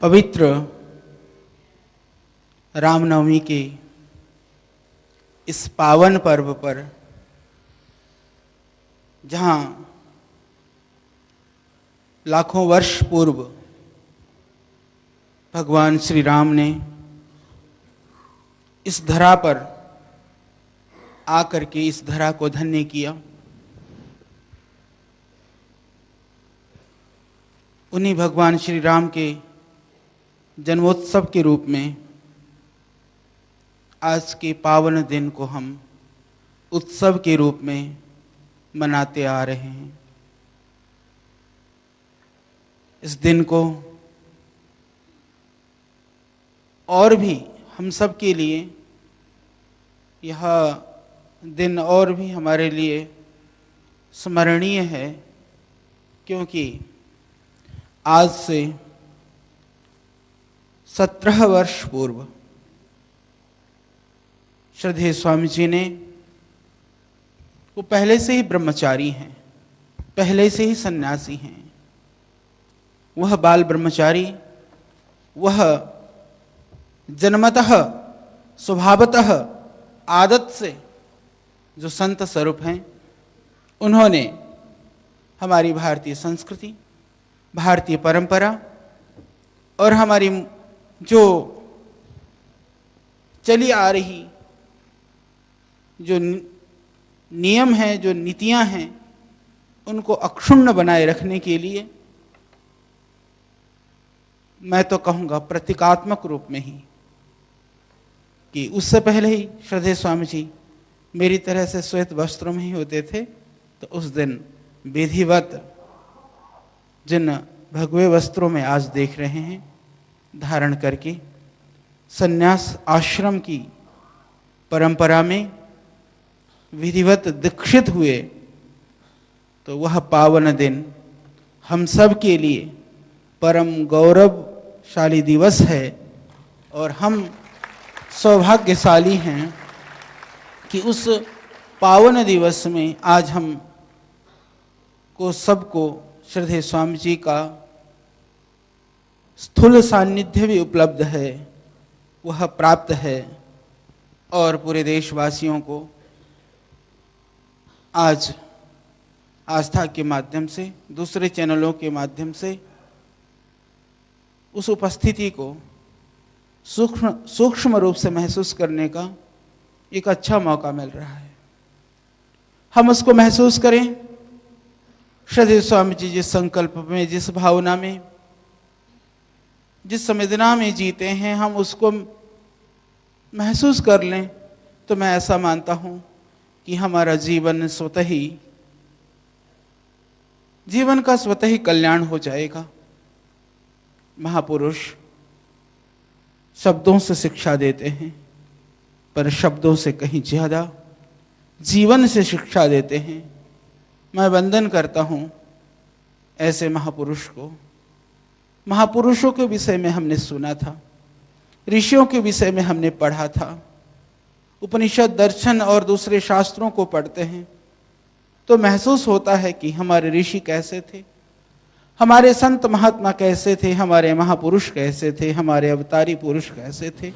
पवित्र रामनवमी के इस पावन पर्व पर जहाँ लाखों वर्ष पूर्व भगवान श्री राम ने इस धरा पर आकर के इस धरा को धन्य किया, उन्हीं भगवान श्री राम के जन्मोत्सव के रूप में आज के पावन दिन को हम उत्सव के रूप में मनाते आ रहे हैं। इस दिन को और भी हम सब के लिए यह दिन और भी हमारे लिए स्मरणीय है, क्योंकि आज से 17 वर्ष पूर्व श्रद्धेय स्वामी जी ने, वो पहले से ही ब्रह्मचारी हैं, पहले से ही सन्यासी हैं, वह बाल ब्रह्मचारी, वह जन्मतः स्वभावतः आदत से जो संत स्वरूप हैं, उन्होंने हमारी भारतीय संस्कृति, भारतीय परंपरा और हमारी जो चली आ रही जो नियम हैं, जो नीतियां हैं, उनको अक्षुण्ण बनाए रखने के लिए, मैं तो कहूँगा प्रतीकात्मक रूप में ही, कि उससे पहले ही श्रद्धेय स्वामी जी मेरी तरह से श्वेत वस्त्रों में ही होते थे, तो उस दिन विधिवत जिन भगवे वस्त्रों में आज देख रहे हैं धारण करके सन्यास आश्रम की परंपरा में विधिवत दीक्षित हुए, तो वह पावन दिन हम सब के लिए परम गौरवशाली दिवस है। और हम सौभाग्यशाली हैं कि उस पावन दिवस में आज हम को सबको श्रद्धेय स्वामी जी का स्थूल सान्निध्य भी उपलब्ध है, वह प्राप्त है, और पूरे देशवासियों को आज आस्था के माध्यम से, दूसरे चैनलों के माध्यम से उस उपस्थिति को सूक्ष्म रूप से महसूस करने का एक अच्छा मौका मिल रहा है। हम उसको महसूस करें, श्रद्धेय स्वामी जी जिस संकल्प में, जिस भावना में, जिस संवेदना में जीते हैं, हम उसको महसूस कर लें, तो मैं ऐसा मानता हूं कि हमारा जीवन स्वतः ही, जीवन का स्वतः ही कल्याण हो जाएगा। महापुरुष शब्दों से शिक्षा देते हैं, पर शब्दों से कहीं ज्यादा जीवन से शिक्षा देते हैं। मैं वंदन करता हूं ऐसे महापुरुष को। महापुरुषों के विषय में हमने सुना था, ऋषियों के विषय में हमने पढ़ा था, उपनिषद, दर्शन और दूसरे शास्त्रों को पढ़ते हैं तो महसूस होता है कि हमारे ऋषि कैसे थे, हमारे संत महात्मा कैसे थे, हमारे महापुरुष कैसे थे, हमारे अवतारी पुरुष कैसे थे।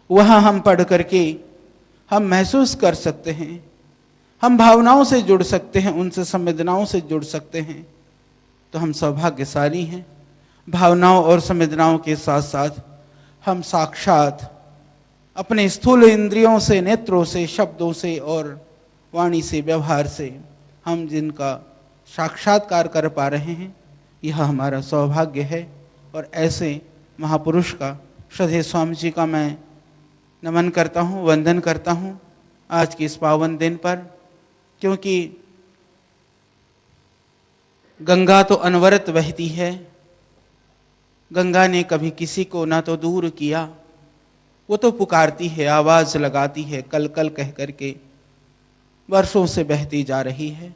वहाँ हम पढ़ करके हम महसूस कर सकते हैं, हम भावनाओं से जुड़ सकते हैं, उनसे संवेदनाओं से जुड़ सकते हैं। तो हम सौभाग्यशाली हैं। भावनाओं और संवेदनाओं के साथ साथ हम साक्षात अपने स्थूल इंद्रियों से, नेत्रों से, शब्दों से और वाणी से, व्यवहार से हम जिनका साक्षात्कार कर पा रहे हैं, यह हमारा सौभाग्य है। और ऐसे महापुरुष का, श्रद्धेय स्वामी जी का मैं नमन करता हूँ, वंदन करता हूँ आज के इस पावन दिन पर, क्योंकि गंगा तो अनवरत बहती है। गंगा ने कभी किसी को ना तो दूर किया, वो तो पुकारती है, आवाज लगाती है, कल कल कह करके वर्षों से बहती जा रही है।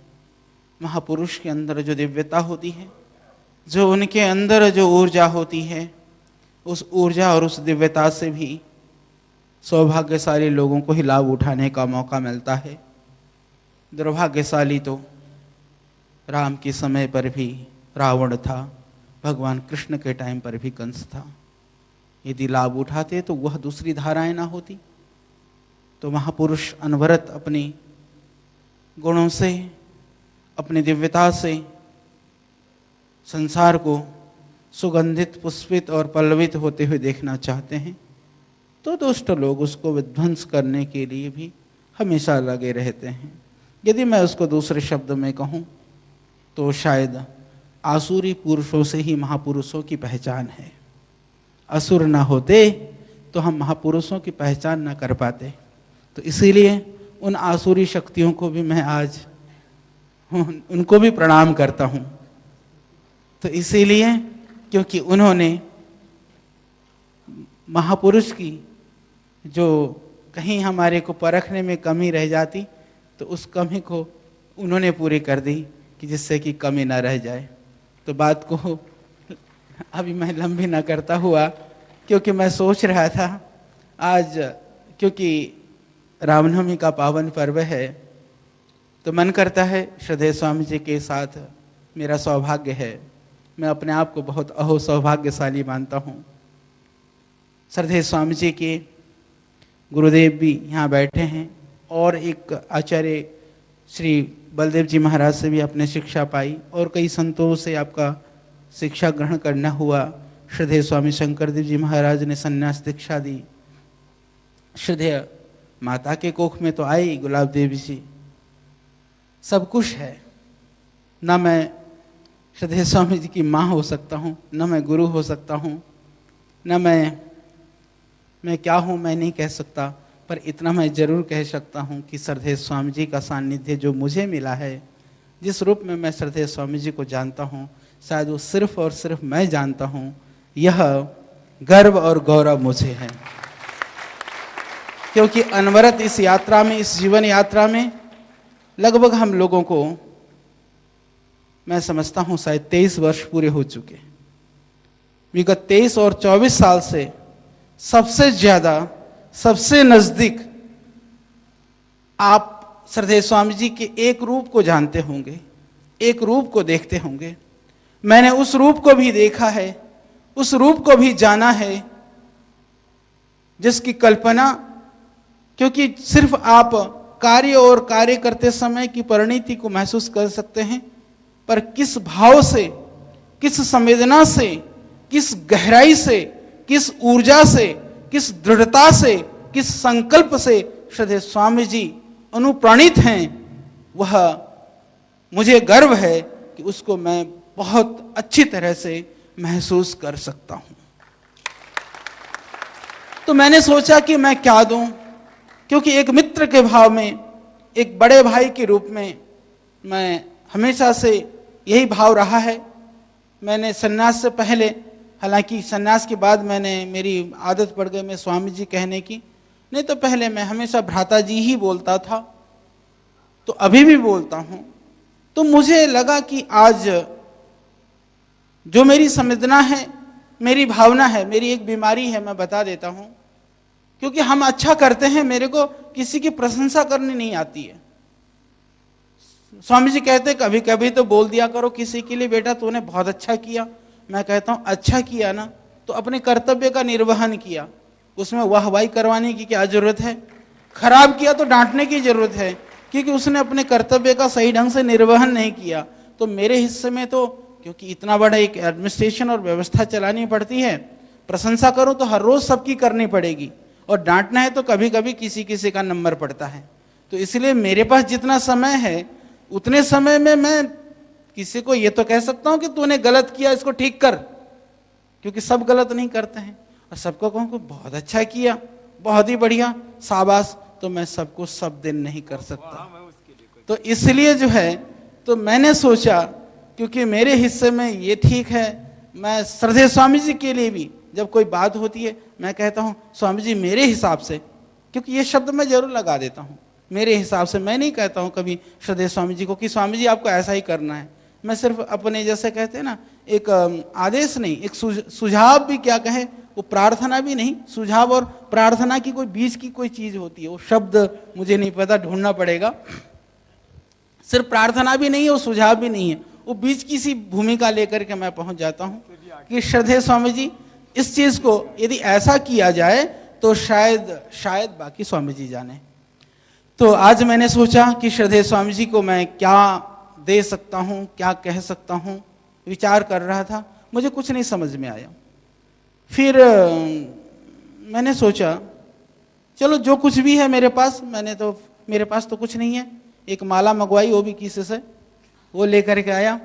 महापुरुष के अंदर जो दिव्यता होती है, जो उनके अंदर जो ऊर्जा होती है, उस ऊर्जा और उस दिव्यता से भी सौभाग्यशाली लोगों को ही लाभ उठाने का मौका मिलता है। दुर्भाग्यशाली तो राम के समय पर भी रावण था, भगवान कृष्ण के टाइम पर भी कंस था। यदि लाभ उठाते तो वह दूसरी धाराएं ना होती। तो महापुरुष अनवरत अपनी गुणों से, अपनी दिव्यता से संसार को सुगंधित, पुष्पित और पल्लवित होते हुए देखना चाहते हैं। तो दुष्ट लोग उसको विध्वंस करने के लिए भी हमेशा लगे रहते हैं। यदि मैं उसको दूसरे शब्द में कहूँ तो शायद आसुरी पुरुषों से ही महापुरुषों की पहचान है। असुर ना होते तो हम महापुरुषों की पहचान ना कर पाते। तो इसीलिए उन आसुरी शक्तियों को भी मैं आज उनको भी प्रणाम करता हूँ। तो इसीलिए क्योंकि उन्होंने महापुरुष की जो कहीं हमारे को परखने में कमी रह जाती तो उस कमी को उन्होंने पूरी कर दी कि जिससे कि कमी ना रह जाए। तो बात को अभी मैं लंबी ना करता हुआ, क्योंकि मैं सोच रहा था आज क्योंकि रामनवमी का पावन पर्व है तो मन करता है श्रद्धेय स्वामी जी के साथ मेरा सौभाग्य है। मैं अपने आप को बहुत अहो सौभाग्यशाली मानता हूँ। श्रद्धेय स्वामी जी के गुरुदेव भी यहाँ बैठे हैं और एक आचार्य श्री बलदेव जी महाराज से भी आपने शिक्षा पाई और कई संतों से आपका शिक्षा ग्रहण करना हुआ। श्रद्धेय स्वामी शंकरदेव जी महाराज ने संन्यास दीक्षा दी। श्रद्धेय माता के कोख में तो आई गुलाब देवी जी। सब कुछ है। न मैं श्रद्धेय स्वामी जी की माँ हो सकता हूँ, न मैं गुरु हो सकता हूँ, न मैं क्या हूँ मैं नहीं कह सकता, पर इतना मैं जरूर कह सकता हूँ कि श्रद्धेय स्वामी जी का सानिध्य जो मुझे मिला है, जिस रूप में मैं श्रद्धेय स्वामी जी को जानता हूँ, शायद वो सिर्फ और सिर्फ मैं जानता हूँ। यह गर्व और गौरव मुझे है, क्योंकि अनवरत इस यात्रा में, इस जीवन यात्रा में लगभग हम लोगों को मैं समझता हूँ शायद 23 वर्ष पूरे हो चुके। विगत 23 और 24 साल से सबसे ज्यादा, सबसे नजदीक आप श्रद्धेय स्वामी जी के एक रूप को जानते होंगे, एक रूप को देखते होंगे। मैंने उस रूप को भी देखा है, उस रूप को भी जाना है जिसकी कल्पना, क्योंकि सिर्फ आप कार्य और कार्य करते समय की परिणति को महसूस कर सकते हैं, पर किस भाव से, किस संवेदना से, किस गहराई से, किस ऊर्जा से, किस दृढ़ता से, किस संकल्प से श्रद्धेय स्वामी जी अनुप्राणित हैं, वह मुझे गर्व है कि उसको मैं बहुत अच्छी तरह से महसूस कर सकता हूं। तो मैंने सोचा कि मैं क्या दूं, क्योंकि एक मित्र के भाव में, एक बड़े भाई के रूप में मैं हमेशा से यही भाव रहा है। मैंने सन्यास से पहले, हालांकि सन्यास के बाद मेरी आदत पड़ गई मैं स्वामी जी कहने की, नहीं तो पहले मैं हमेशा भ्राता जी ही बोलता था, तो अभी भी बोलता हूं। तो मुझे लगा कि आज जो मेरी संवेदना है, मेरी भावना है, मेरी एक बीमारी है, मैं बता देता हूं। क्योंकि हम अच्छा करते हैं, मेरे को किसी की प्रशंसा करनी नहीं आती है। स्वामी जी कहते कभी कभी तो बोल दिया करो किसी के लिए, बेटा तूने बहुत अच्छा किया। मैं कहता हूं अच्छा किया ना, तो अपने कर्तव्य का निर्वहन किया, उसमें वाहवाही करवाने की क्या जरूरत है। खराब किया तो डांटने की जरूरत है, क्योंकि उसने अपने कर्तव्य का सही ढंग से निर्वहन नहीं किया। तो मेरे हिस्से में तो, क्योंकि इतना बड़ा एक एडमिनिस्ट्रेशन और व्यवस्था चलानी पड़ती है, प्रशंसा करूं तो हर रोज सबकी करनी पड़ेगी, और डांटना है तो कभी कभी किसी किसी का नंबर पड़ता है। तो इसलिए मेरे पास जितना समय है, उतने समय में मैं किसी को ये तो कह सकता हूं कि तूने गलत किया, इसको ठीक कर, क्योंकि सब गलत नहीं करते हैं। और सबको कहूं कि बहुत अच्छा किया, बहुत ही बढ़िया, शाबाश, तो मैं सबको सब दिन नहीं कर सकता। तो इसलिए जो है, तो मैंने सोचा क्योंकि मेरे हिस्से में ये ठीक है, मैं श्रद्धेय स्वामी जी के लिए भी जब कोई बात होती है मैं कहता हूं स्वामी जी मेरे हिसाब से, क्योंकि ये शब्द मैं जरूर लगा देता हूं, मेरे हिसाब से। मैं नहीं कहता हूं कभी श्रद्धेय स्वामी जी को कि स्वामी जी आपको ऐसा ही करना है। मैं सिर्फ अपने, जैसे कहते हैं ना, एक आदेश नहीं, एक सुझाव भी क्या कहें, वो प्रार्थना भी नहीं, सुझाव और प्रार्थना की कोई बीच की कोई चीज होती है, वो शब्द मुझे नहीं पता, ढूंढना पड़ेगा। सिर्फ प्रार्थना भी नहीं है, वो सुझाव भी नहीं है, वो बीच की सी भूमिका लेकर के मैं पहुंच जाता हूं कि श्रद्धेय स्वामी जी, इस चीज को यदि ऐसा किया जाए तो शायद बाकी स्वामी जी जाने। तो आज मैंने सोचा कि श्रद्धेय स्वामी जी को मैं क्या दे सकता हूं, क्या कह सकता हूं, विचार कर रहा था, मुझे कुछ नहीं समझ में आया। फिर मैंने सोचा चलो जो कुछ भी है मेरे पास तो कुछ नहीं है। एक माला मंगवाई, वो भी किसी से, वो लेकर के आया।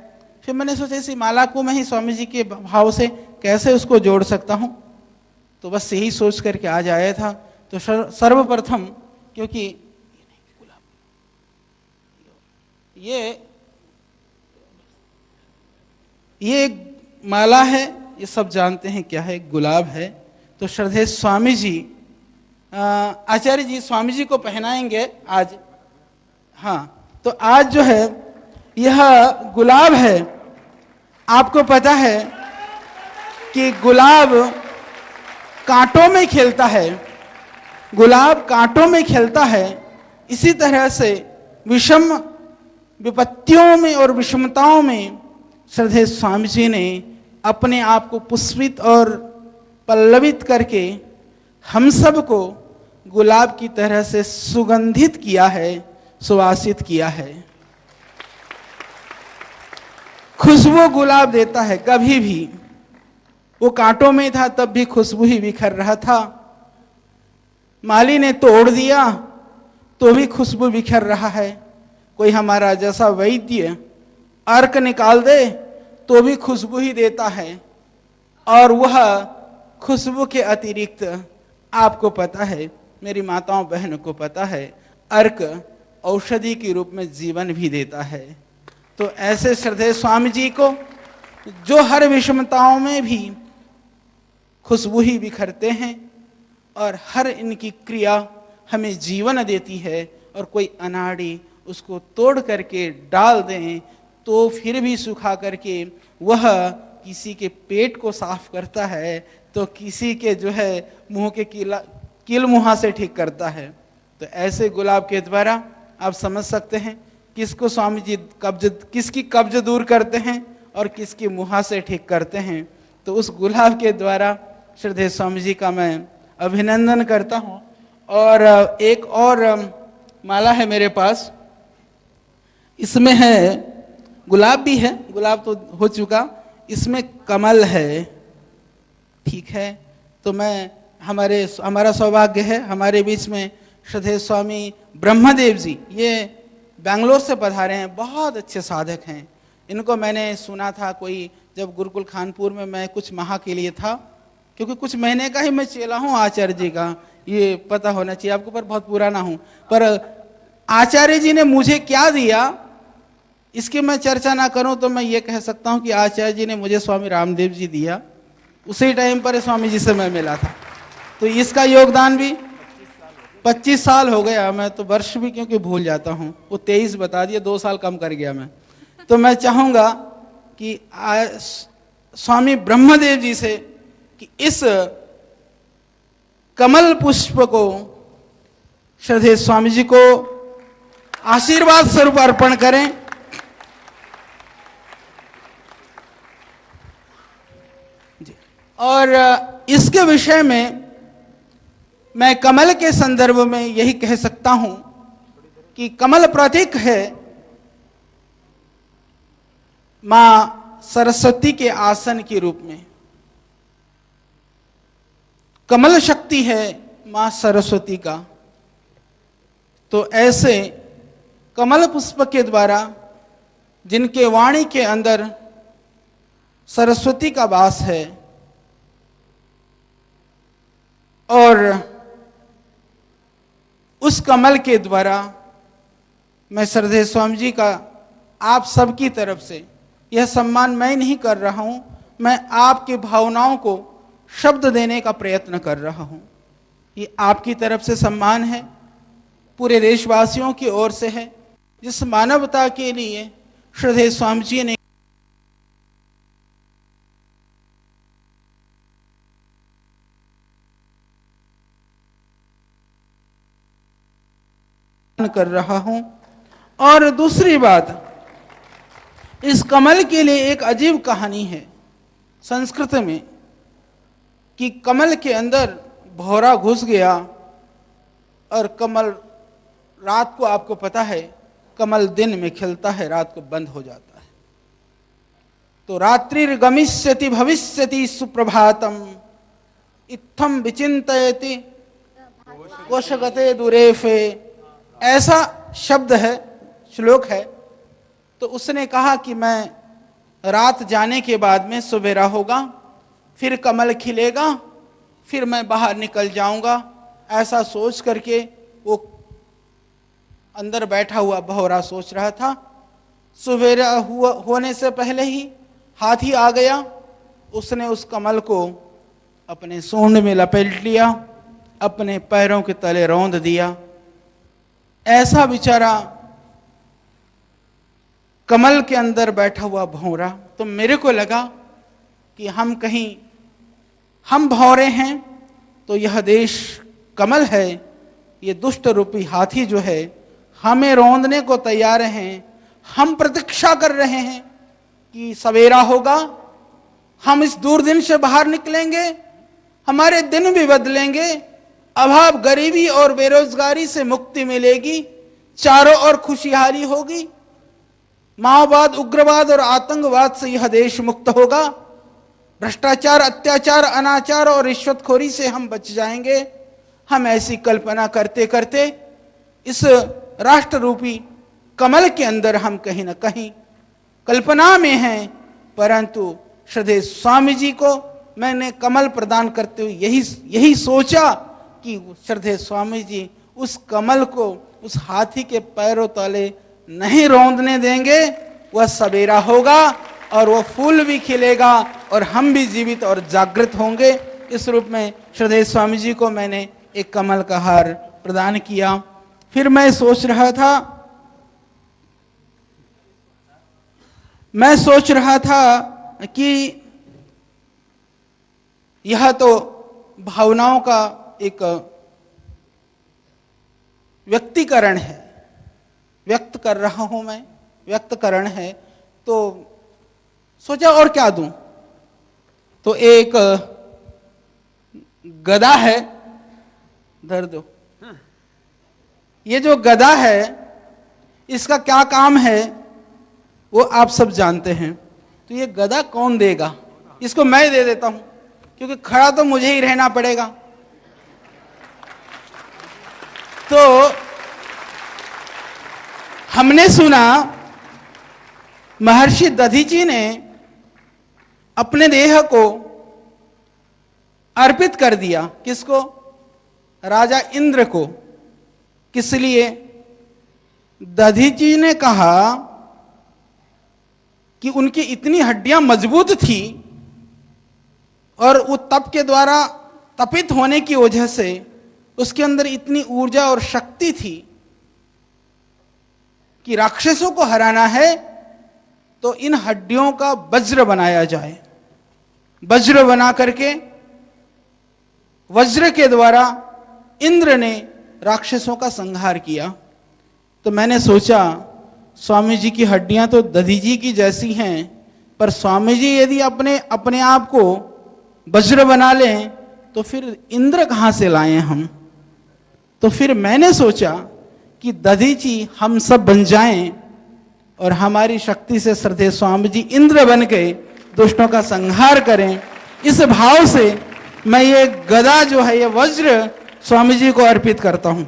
फिर मैंने सोचा इसी माला को मैं ही स्वामी जी के भाव से कैसे उसको जोड़ सकता हूं। तो बस यही सोच करके आज आया था। तो सर्वप्रथम, क्योंकि ये माला है, ये सब जानते हैं क्या है, गुलाब है। तो श्रद्धेय स्वामी जी, आचार्य जी स्वामी जी को पहनाएंगे आज। हाँ, तो आज जो है यह गुलाब है। आपको पता है कि गुलाब कांटों में खिलता है, गुलाब कांटों में खिलता है। इसी तरह से विषम विपत्तियों में और विषमताओं में श्रद्धेय स्वामी जी ने अपने आप को पुष्पित और पल्लवित करके हम सबको गुलाब की तरह से सुगंधित किया है, सुवासित किया है। खुशबू गुलाब देता है, कभी भी वो कांटों में था तब भी खुशबू ही बिखर रहा था। माली ने तोड़ दिया तो भी खुशबू बिखर रहा है। कोई हमारा जैसा वैद्य अर्क निकाल दे तो भी खुशबू ही देता है। और वह खुशबू के अतिरिक्त आपको पता है, मेरी माताओं बहनों को पता है, अर्क औषधि के रूप में जीवन भी देता है। तो ऐसे श्रद्धेय स्वामी जी को, जो हर विषमताओं में भी खुशबू ही बिखरते हैं और हर इनकी क्रिया हमें जीवन देती है, और कोई अनाड़ी उसको तोड़ करके डाल दें तो फिर भी सुखा करके वह किसी के पेट को साफ करता है, तो किसी के जो है मुंह के कील मुहा से ठीक करता है। तो ऐसे गुलाब के द्वारा आप समझ सकते हैं किसको स्वामी जी किसकी कब्ज दूर करते हैं और किसकी मुहा से ठीक करते हैं। तो उस गुलाब के द्वारा श्रद्धेय स्वामी जी का मैं अभिनंदन करता हूँ। और एक और माला है मेरे पास, इसमें है, गुलाब भी है, गुलाब तो हो चुका, इसमें कमल है, ठीक है। तो मैं हमारा सौभाग्य है, हमारे बीच में श्रद्धेय स्वामी ब्रह्मदेव जी, ये बेंगलोर से पधारे हैं, बहुत अच्छे साधक हैं। इनको मैंने सुना था, कोई जब गुरुकुल खानपुर में मैं कुछ माह के लिए था, क्योंकि कुछ महीने का ही मैं चेला हूँ आचार्य जी का, ये पता होना चाहिए आपको, पर बहुत पुराना हूँ। पर आचार्य जी ने मुझे क्या दिया इसकी मैं चर्चा ना करूं तो मैं ये कह सकता हूं कि आचार्य जी ने मुझे स्वामी रामदेव जी दिया, उसी टाइम पर स्वामी जी से मैं मिला था। तो इसका योगदान भी 25 साल हो गया। मैं तो वर्ष भी क्योंकि भूल जाता हूं, वो 23 बता दिया, 2 साल कम कर गया मैं। तो मैं चाहूंगा कि स्वामी ब्रह्मदेव जी से कि इस कमल पुष्प को श्रद्धेय स्वामी जी को आशीर्वाद स्वरूप अर्पण करें। और इसके विषय में मैं कमल के संदर्भ में यही कह सकता हूं कि कमल प्रतीक है मां सरस्वती के आसन के रूप में, कमल शक्ति है मां सरस्वती का। तो ऐसे कमल पुष्प के द्वारा जिनके वाणी के अंदर सरस्वती का वास है, और उस कमल के द्वारा मैं श्रद्धेय स्वामी जी का आप सबकी तरफ से यह सम्मान मैं नहीं कर रहा हूं, मैं आपकी भावनाओं को शब्द देने का प्रयत्न कर रहा हूं। ये आपकी तरफ से सम्मान है, पूरे देशवासियों की ओर से है, जिस मानवता के लिए श्रद्धेय स्वामी जी ने कर रहा हूं। और दूसरी बात, इस कमल के लिए एक अजीब कहानी है संस्कृत में कि कमल के अंदर भौरा घुस गया और कमल रात को, आपको पता है कमल दिन में खिलता है, रात को बंद हो जाता है। तो रात्रिर्गमिष्यति भविष्यति सुप्रभातम इत्थम विचिंतयति कोशगते दुरेफे, ऐसा शब्द है, श्लोक है। तो उसने कहा कि मैं रात जाने के बाद में सवेरा होगा, फिर कमल खिलेगा, फिर मैं बाहर निकल जाऊंगा। ऐसा सोच करके वो अंदर बैठा हुआ भौरा सोच रहा था। सवेरा होने से पहले ही हाथी आ गया, उसने उस कमल को अपने सूंड में लपेट लिया, अपने पैरों के तले रौंद दिया। ऐसा बेचारा कमल के अंदर बैठा हुआ भौरा। तो मेरे को लगा कि हम भौरे हैं तो यह देश कमल है, ये दुष्ट रूपी हाथी जो है हमें रौंदने को तैयार हैं। हम प्रतीक्षा कर रहे हैं कि सवेरा होगा, हम इस दुर्दिन से बाहर निकलेंगे, हमारे दिन भी बदलेंगे, अभाव, गरीबी और बेरोजगारी से मुक्ति मिलेगी, चारों ओर खुशहाली होगी, माओवाद, उग्रवाद और आतंकवाद से यह देश मुक्त होगा, भ्रष्टाचार, अत्याचार, अनाचार और रिश्वतखोरी से हम बच जाएंगे। हम ऐसी कल्पना करते करते इस राष्ट्र रूपी कमल के अंदर हम कहीं ना कहीं कल्पना में हैं। परंतु श्रद्धेय स्वामी जी को मैंने कमल प्रदान करते हुए यही सोचा कि श्रद्धेय स्वामी जी उस कमल को उस हाथी के पैरों तले नहीं रौंदने देंगे। वह सवेरा होगा और वह फूल भी खिलेगा और हम भी जीवित और जागृत होंगे। इस रूप में श्रद्धेय स्वामी जी को मैंने एक कमल का हार प्रदान किया। फिर मैं सोच रहा था कि यह तो भावनाओं का एक व्यक्तिकरण है, व्यक्त कर रहा हूं मैं, व्यक्तकरण है। तो सोचा और क्या दूं। तो एक गदा है, धर दो। ये जो गदा है इसका क्या काम है वो आप सब जानते हैं। तो ये गदा कौन देगा, इसको मैं दे देता हूं, क्योंकि खड़ा तो मुझे ही रहना पड़ेगा। तो हमने सुना महर्षि दधीची ने अपने देह को अर्पित कर दिया, किसको, राजा इंद्र को। किस लिए? दधीची ने कहा कि उनकी इतनी हड्डियां मजबूत थी और वो तप के द्वारा तपित होने की वजह से उसके अंदर इतनी ऊर्जा और शक्ति थी कि राक्षसों को हराना है तो इन हड्डियों का वज्र बनाया जाए। वज्र बना करके वज्र के द्वारा इंद्र ने राक्षसों का संहार किया। तो मैंने सोचा स्वामी जी की हड्डियां तो दधीजी की जैसी हैं, पर स्वामी जी यदि अपने आप को वज्र बना लें तो फिर इंद्र कहां से लाएं हम। तो फिर मैंने सोचा कि दधीची हम सब बन जाएं और हमारी शक्ति से श्रद्धेय स्वामी जी इंद्र बन के दुष्टों का संहार करें। इस भाव से मैं ये गदा जो है, ये वज्र स्वामी जी को अर्पित करता हूं।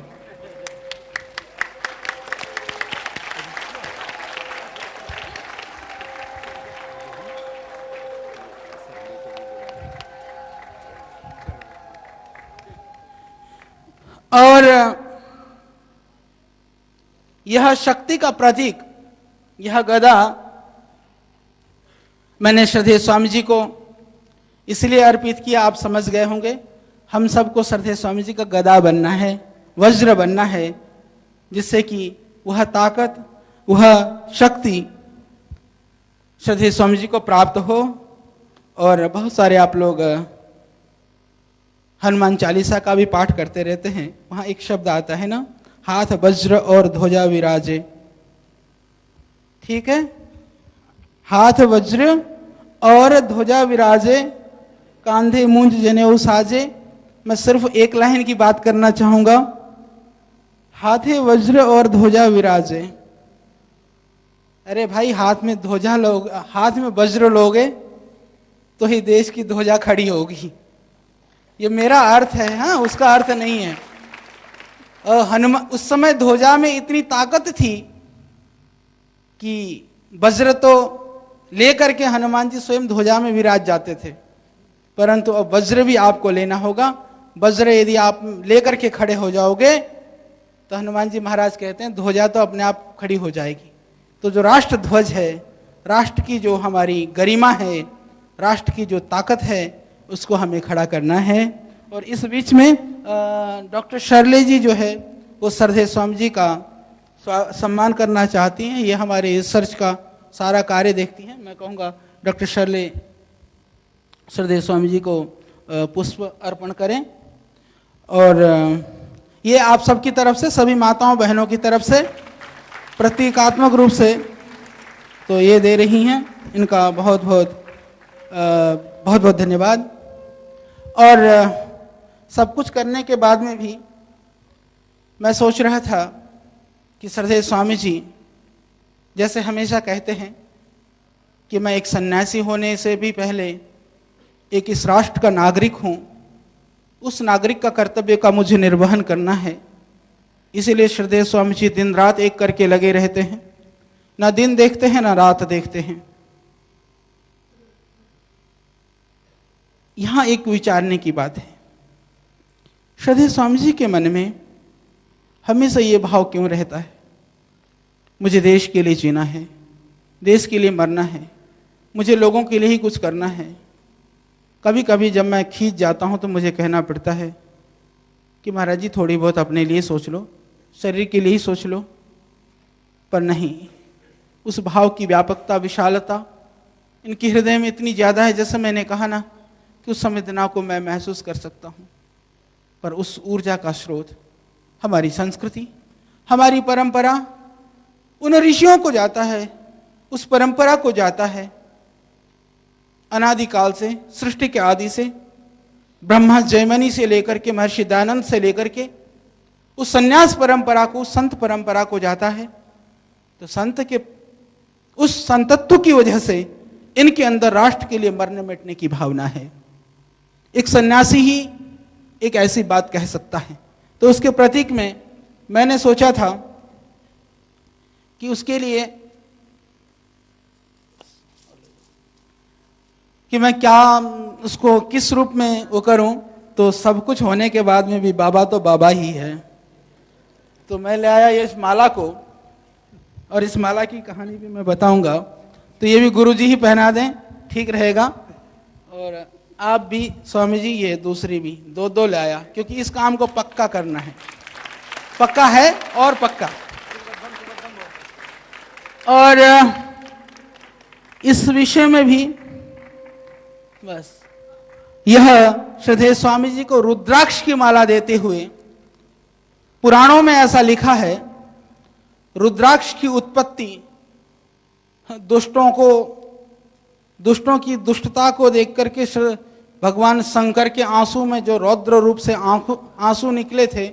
और यह शक्ति का प्रतीक, यह गदा मैंने श्रद्धेय स्वामी जी को इसलिए अर्पित किया, आप समझ गए होंगे। हम सबको श्रद्धेय स्वामी जी का गदा बनना है, वज्र बनना है, जिससे कि वह ताकत, वह शक्ति श्रद्धेय स्वामी जी को प्राप्त हो। और बहुत सारे आप लोग हनुमान चालीसा का भी पाठ करते रहते हैं। वहां एक शब्द आता है ना, हाथ वज्र और ध्वजा विराजे। ठीक है, हाथ वज्र और ध्वजा विराजे, कांधे मूंज जनेऊ साजे। मैं सिर्फ एक लाइन की बात करना चाहूंगा, हाथे वज्र और ध्वजा विराजे। अरे भाई, हाथ में ध्वजा लोग, हाथ में वज्र लोगे तो ही देश की ध्वजा खड़ी होगी। ये मेरा अर्थ है, हाँ, उसका अर्थ नहीं है। हनुमान, उस समय ध्वजा में इतनी ताकत थी कि वज्र तो लेकर के हनुमान जी स्वयं ध्वजा में विराज जाते थे, परंतु अब वज्र भी आपको लेना होगा। वज्र यदि आप लेकर के खड़े हो जाओगे तो हनुमान जी महाराज कहते हैं ध्वजा तो अपने आप खड़ी हो जाएगी। तो जो राष्ट्र ध्वज है, राष्ट्र की जो हमारी गरिमा है, राष्ट्र की जो ताकत है, उसको हमें खड़ा करना है। और इस बीच में डॉक्टर शर्ले जी जो है वो सरदेव स्वामी जी का सम्मान करना चाहती हैं। ये हमारे रिसर्च का सारा कार्य देखती हैं। मैं कहूँगा डॉक्टर शर्ले सरदेव स्वामी जी को पुष्प अर्पण करें। और ये आप सबकी तरफ से, सभी माताओं बहनों की तरफ से प्रतीकात्मक रूप से तो ये दे रही हैं। इनका बहुत बहुत धन्यवाद। और सब कुछ करने के बाद में भी मैं सोच रहा था कि सरदेव स्वामी जी जैसे हमेशा कहते हैं कि मैं एक सन्यासी होने से भी पहले एक इस राष्ट्र का नागरिक हूँ, उस नागरिक का कर्तव्य का मुझे निर्वहन करना है। इसीलिए श्रद्धेय स्वामी जी दिन रात एक करके लगे रहते हैं, ना दिन देखते हैं ना रात देखते हैं। यहां एक विचारने की बात है, श्रद्धेय स्वामी जी के मन में हमेशा ये भाव क्यों रहता है, मुझे देश के लिए जीना है, देश के लिए मरना है, मुझे लोगों के लिए ही कुछ करना है। कभी कभी जब मैं खींच जाता हूं तो मुझे कहना पड़ता है कि महाराज जी थोड़ी बहुत अपने लिए सोच लो, शरीर के लिए ही सोच लो। पर नहीं, उस भाव की व्यापकता, विशालता इनके हृदय में इतनी ज़्यादा है, जैसे मैंने कहा ना कि उस संवेदना को मैं महसूस कर सकता हूँ। पर उस ऊर्जा का स्रोत हमारी संस्कृति, हमारी परंपरा उन ऋषियों को जाता है, उस परंपरा को जाता है। अनादिकाल से, सृष्टि के आदि से, ब्रह्मा जयमनी से लेकर के महर्षि दयानंद से लेकर के उस संन्यास परंपरा को, संत परंपरा को जाता है। तो संत के उस संतत्व की वजह से इनके अंदर राष्ट्र के लिए मरने मिटने की भावना है। एक सन्यासी ही एक ऐसी बात कह सकता है। तो उसके प्रतीक में मैंने सोचा था कि उसके लिए कि मैं क्या उसको किस रूप में वो करूं। तो सब कुछ होने के बाद में भी बाबा तो बाबा ही है। तो मैं ले आया इस माला को, और इस माला की कहानी भी मैं बताऊंगा। तो ये भी गुरुजी ही पहना दें, ठीक रहेगा। और आप भी स्वामी जी, ये दूसरी भी दो दो ले आया, क्योंकि इस काम को पक्का करना है, पक्का है और पक्का। और इस विषय में भी बस यह श्रद्धेय स्वामी जी को रुद्राक्ष की माला देते हुए, पुराणों में ऐसा लिखा है, रुद्राक्ष की उत्पत्ति दुष्टों की दुष्टता को देख करके भगवान शंकर के आंसू में जो रौद्र रूप से आंसू निकले थे,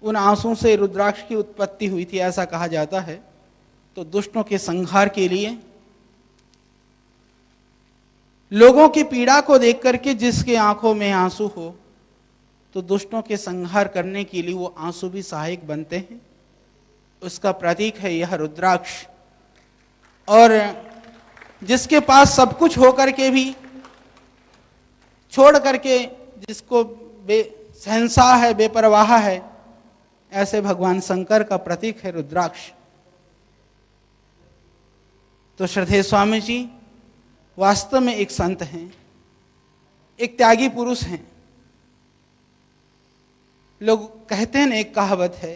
उन आंसू से रुद्राक्ष की उत्पत्ति हुई थी, ऐसा कहा जाता है। तो दुष्टों के संहार के लिए, लोगों की पीड़ा को देख करके जिसके आंखों में आंसू हो, तो दुष्टों के संहार करने के लिए वो आंसू भी सहायक बनते हैं। उसका प्रतीक है यह रुद्राक्ष। और जिसके पास सब कुछ हो करके भी छोड़ करके जिसको बेसहनशाह है, बेपरवाह है, ऐसे भगवान शंकर का प्रतीक है रुद्राक्ष। तो श्रद्धेय स्वामी जी वास्तव में एक संत हैं, एक त्यागी पुरुष हैं। लोग कहते हैं ना, एक कहावत है,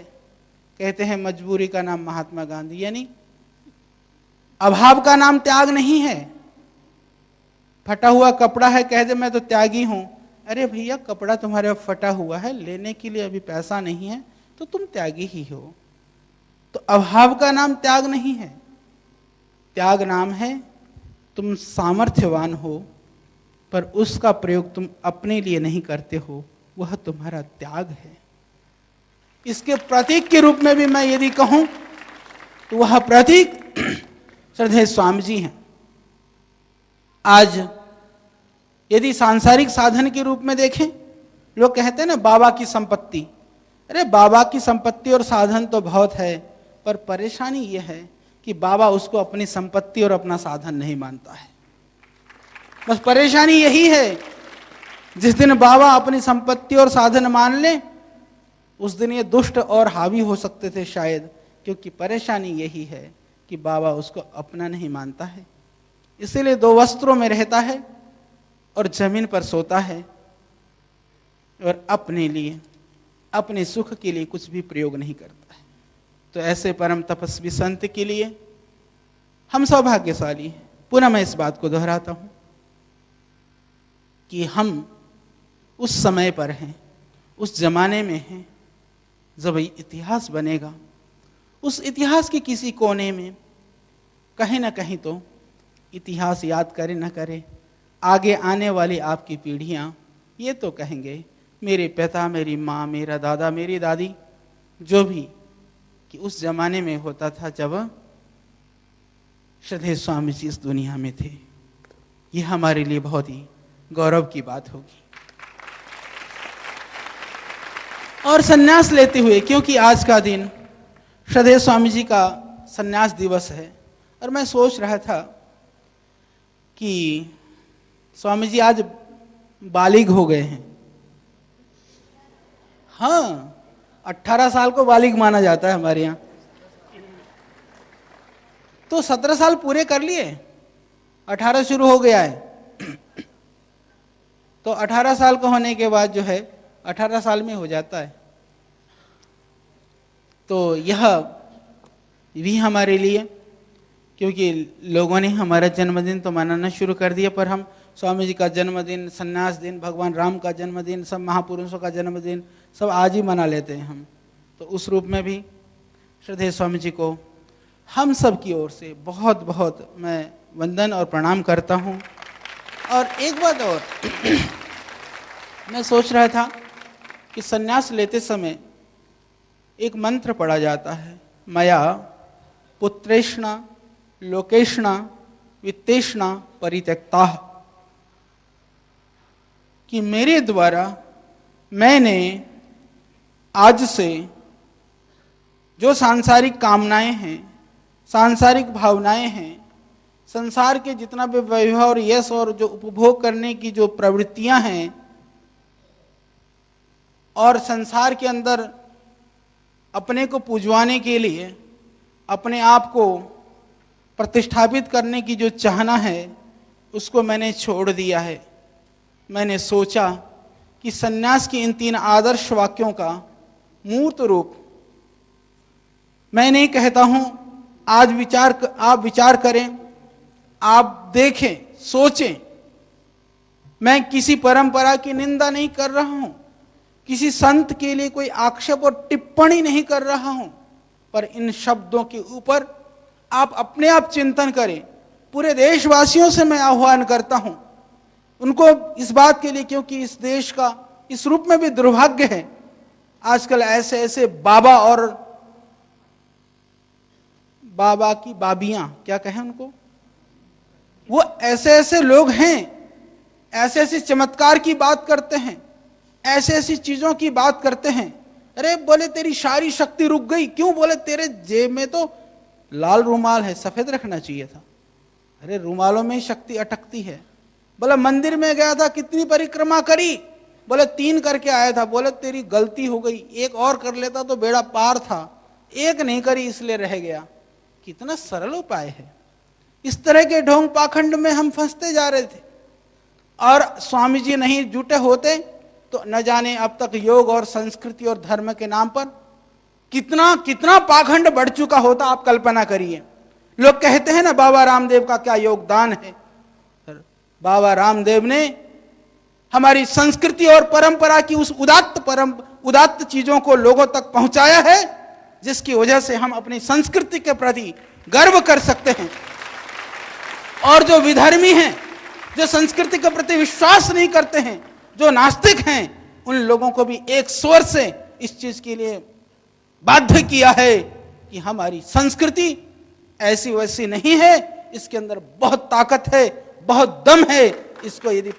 कहते हैं मजबूरी का नाम महात्मा गांधी, यानी अभाव का नाम त्याग नहीं है। फटा हुआ कपड़ा है, कह दे मैं तो त्यागी हूं। अरे भैया, कपड़ा तुम्हारे फटा हुआ है, लेने के लिए अभी पैसा नहीं है, तो तुम त्यागी ही हो। तो अभाव का नाम त्याग नहीं है। त्याग नाम है, तुम सामर्थ्यवान हो पर उसका प्रयोग तुम अपने लिए नहीं करते हो, वह तुम्हारा त्याग है। इसके प्रतीक के रूप में भी मैं यदि कहूं तो वह प्रतीक श्रद्धेय स्वामी जी हैं। आज यदि सांसारिक साधन के रूप में देखें, लोग कहते हैं ना बाबा की संपत्ति, अरे बाबा की संपत्ति और साधन तो बहुत है, पर परेशानी यह है कि बाबा उसको अपनी संपत्ति और अपना साधन नहीं मानता है। बस परेशानी यही है, जिस दिन बाबा अपनी संपत्ति और साधन मान ले उस दिन ये दुष्ट और हावी हो सकते थे शायद, क्योंकि परेशानी यही है कि बाबा उसको अपना नहीं मानता है। इसीलिए दो वस्त्रों में रहता है और जमीन पर सोता है और अपने लिए, अपने सुख के लिए कुछ भी प्रयोग नहीं करता है। तो ऐसे परम तपस्वी संत के लिए हम सौभाग्यशाली हैं। पुनः मैं इस बात को दोहराता हूं कि हम उस समय पर हैं, उस जमाने में हैं जब इतिहास बनेगा। उस इतिहास के किसी कोने में कहीं ना कहीं तो इतिहास याद करे न करे, आगे आने वाली आपकी पीढ़ियां ये तो कहेंगे मेरे पिता, मेरी माँ, मेरा दादा, मेरी दादी, जो भी, कि उस जमाने में होता था जब श्रद्धेय स्वामी जी इस दुनिया में थे। ये हमारे लिए बहुत ही गौरव की बात होगी। और सन्यास लेते हुए, क्योंकि आज का दिन श्रद्धेय स्वामी जी का सन्यास दिवस है, और मैं सोच रहा था कि स्वामी जी आज बालिग हो गए हैं। हाँ, 18 साल को बालिग माना जाता है हमारे यहाँ, तो 17 साल पूरे कर लिए, 18 शुरू हो गया है तो 18 साल का होने के बाद जो है 18 साल में हो जाता है। तो यह भी हमारे लिए, क्योंकि लोगों ने हमारा जन्मदिन तो मनाना शुरू कर दिया, पर हम स्वामी जी का जन्मदिन, संन्यास दिन, भगवान राम का जन्मदिन, सब महापुरुषों का जन्मदिन सब आज ही मना लेते हैं हम। तो उस रूप में भी श्रद्धेय स्वामी जी को हम सब की ओर से बहुत बहुत मैं वंदन और प्रणाम करता हूँ। और एक बात और मैं सोच रहा था कि सन्यास लेते समय एक मंत्र पढ़ा जाता है, मया पुत्रेष्णा लोकेष्णा वित्तेष्णा परित्यक्ता, कि मेरे द्वारा मैंने आज से जो सांसारिक कामनाएं हैं, सांसारिक भावनाएं हैं, संसार के जितना भी वैभव और यश और जो उपभोग करने की जो प्रवृत्तियां हैं, और संसार के अंदर अपने को पुजवाने के लिए, अपने आप को प्रतिष्ठापित करने की जो चाहना है, उसको मैंने छोड़ दिया है। मैंने सोचा कि सन्यास की इन 3 आदर्श वाक्यों का मूर्त रूप, मैं नहीं कहता हूं आज आप विचार करें, आप देखें, सोचें। मैं किसी परंपरा की निंदा नहीं कर रहा हूं, किसी संत के लिए कोई आक्षेप और टिप्पणी नहीं कर रहा हूं, पर इन शब्दों के ऊपर आप अपने आप चिंतन करें। पूरे देशवासियों से मैं आह्वान करता हूं, उनको इस बात के लिए, क्योंकि इस देश का इस रूप में भी दुर्भाग्य है, आजकल ऐसे ऐसे बाबा और बाबा की बाबियां, क्या कहें उनको, वो ऐसे ऐसे लोग हैं, ऐसे ऐसे चमत्कार की बात करते हैं, ऐसे ऐसी चीजों की बात करते हैं। अरे बोले तेरी सारी शक्ति रुक गई, क्यों? बोले तेरे जेब में तो लाल रुमाल है, सफेद रखना चाहिए था। अरे रुमालों में ही शक्ति अटकती है। बोले मंदिर में गया था, कितनी परिक्रमा करी? बोले 3 करके आया था। बोले तेरी गलती हो गई, 1 और कर लेता तो बेड़ा पार था, 1 नहीं करी इसलिए रह गया। कितना सरल उपाय है। इस तरह के ढोंग पाखंड में हम फंसते जा रहे थे, और स्वामी जी नहीं जुटे होते तो न जाने अब तक योग और संस्कृति और धर्म के नाम पर कितना कितना पाखंड बढ़ चुका होता, आप कल्पना करिए। लोग कहते हैं ना बाबा रामदेव का क्या योगदान है। बाबा रामदेव ने हमारी संस्कृति और परंपरा की उस उदात्त चीजों को लोगों तक पहुंचाया है, जिसकी वजह से हम अपनी संस्कृति के प्रति गर्व कर सकते हैं। और जो विधर्मी हैं, जो संस्कृति के प्रति विश्वास नहीं करते हैं, जो नास्तिक हैं, उन लोगों को भी एक स्वर से इस चीज के लिए बाध्य किया है कि हमारी संस्कृति ऐसी वैसी नहीं है, इसके अंदर बहुत ताकत है, बहुत दम है। इसको यदि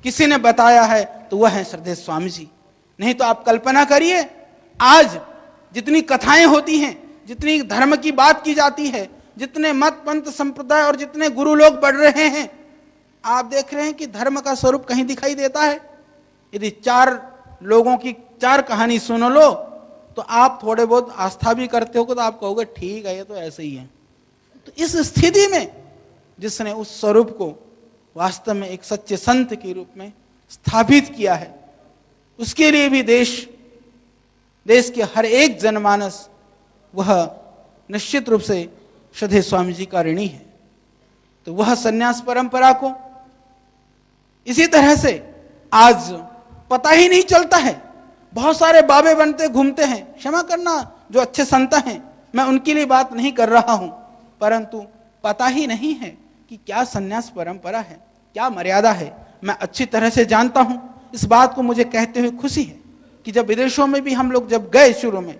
किसी ने बताया है तो वह है श्रद्धेय स्वामी जी। नहीं तो आप कल्पना करिए, आज जितनी कथाएं होती हैं, जितनी धर्म की बात की जाती है, जितने मत पंथ संप्रदाय और जितने गुरु लोग बढ़ रहे हैं, आप देख रहे हैं कि धर्म का स्वरूप कहीं दिखाई देता है? यदि 4 लोगों की 4 कहानी सुन लो तो आप थोड़े बहुत आस्था भी करते हो तो आप कहोगे ठीक है, ये तो ऐसे ही है। तो इस स्थिति में जिसने उस स्वरूप को वास्तव में एक सच्चे संत के रूप में स्थापित किया है, उसके लिए भी देश के हर एक जनमानस वह निश्चित रूप से श्रद्धेय स्वामी जी का ऋणी है। तो वह सन्यास परंपरा को इसी तरह से आज पता ही नहीं चलता है। बहुत सारे बाबे बनते घूमते हैं, क्षमा करना जो अच्छे संत हैं, मैं उनके लिए बात नहीं कर रहा हूं, परंतु पता ही नहीं है कि क्या सन्यास परंपरा है, क्या मर्यादा है। मैं अच्छी तरह से जानता हूं। इस बात को मुझे कहते हुए खुशी है कि जब विदेशों में भी हम लोग जब गए शुरू में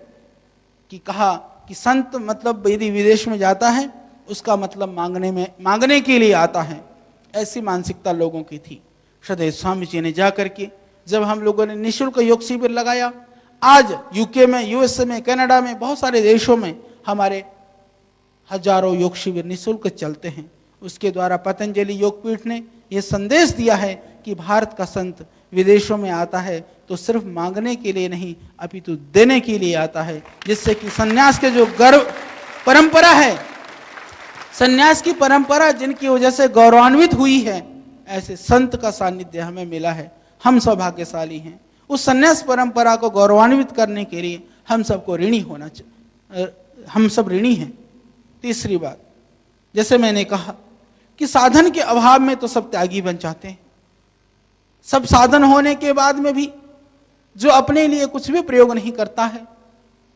कि कहा कि संत मतलब यदि विदेश में जाता है उसका मतलब मांगने के लिए आता है, ऐसी मानसिकता लोगों की थी। श्रद्धेय स्वामी जी ने जाकर के जब हम लोगों ने निःशुल्क योग शिविर लगाया, आज यूके में, यूएसए में, कनाडा में, बहुत सारे देशों में हमारे हजारों योग शिविर निःशुल्क चलते हैं। उसके द्वारा पतंजलि योगपीठ ने यह संदेश दिया है कि भारत का संत विदेशों में आता है तो सिर्फ मांगने के लिए नहीं अपितु देने के लिए आता है, जिससे कि सन्यास के जो गर्व परंपरा है, सन्यास की परंपरा जिनकी वजह से गौरवान्वित हुई है, ऐसे संत का सानिध्य हमें मिला है। हम सौभाग्यशाली हैं। उस सन्यास परंपरा को गौरवान्वित करने के लिए हम सबको ऋणी होना चाहिए, हम सब ऋणी हैं। तीसरी बात, जैसे मैंने कहा कि साधन के अभाव में तो सब त्यागी बन जाते हैं। सब साधन होने के बाद में भी जो अपने लिए कुछ भी प्रयोग नहीं करता है,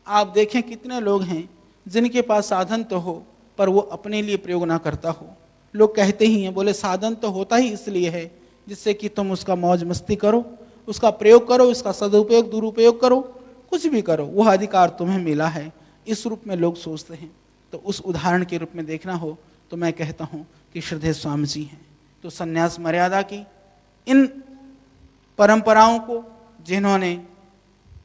आप देखें कितने लोग हैं जिनके पास साधन तो हो पर वो अपने लिए प्रयोग ना करता हो। लोग कहते ही हैं, बोले साधन तो होता ही इसलिए है जिससे कि तुम उसका मौज मस्ती करो, उसका प्रयोग करो, उसका सदुपयोग दुरुपयोग करो, कुछ भी करो, वह अधिकार तुम्हें मिला है। इस रूप में लोग सोचते हैं। तो उस उदाहरण के रूप में देखना हो तो मैं कहता हूं कि श्रद्धेय स्वामी जी हैं। तो सन्यास मर्यादा की इन परंपराओं को जिन्होंने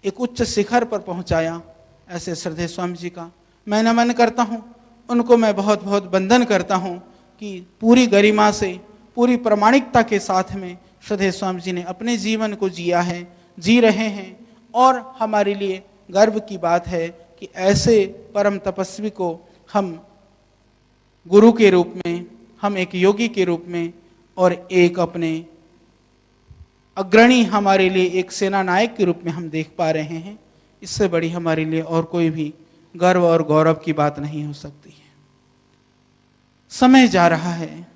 एक उच्च शिखर पर पहुंचाया, ऐसे श्रद्धेय स्वामी जी का मैं नमन करता हूं। उनको मैं बहुत बहुत वंदन करता हूं कि पूरी गरिमा से, पूरी प्रामाणिकता के साथ में श्रद्धेय स्वामी जी ने अपने जीवन को जिया है, जी रहे हैं। और हमारे लिए गर्व की बात है कि ऐसे परम तपस्वी को हम गुरु के रूप में, हम एक योगी के रूप में और एक अपने अग्रणी, हमारे लिए एक सेना नायक के रूप में हम देख पा रहे हैं। इससे बड़ी हमारे लिए और कोई भी गर्व और गौरव की बात नहीं हो सकती है। समय जा रहा है,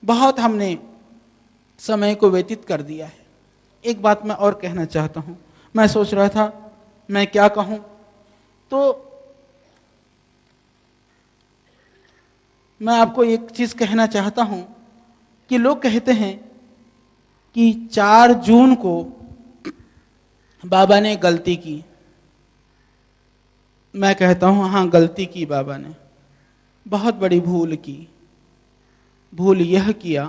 बहुत हमने समय को व्यतीत कर दिया है। एक बात मैं और कहना चाहता हूं। मैं सोच रहा था मैं क्या कहूं, तो मैं आपको एक चीज कहना चाहता हूं कि लोग कहते हैं कि 4 जून को बाबा ने गलती की। मैं कहता हूं हाँ, गलती की बाबा ने, बहुत बड़ी भूल की। भूल यह किया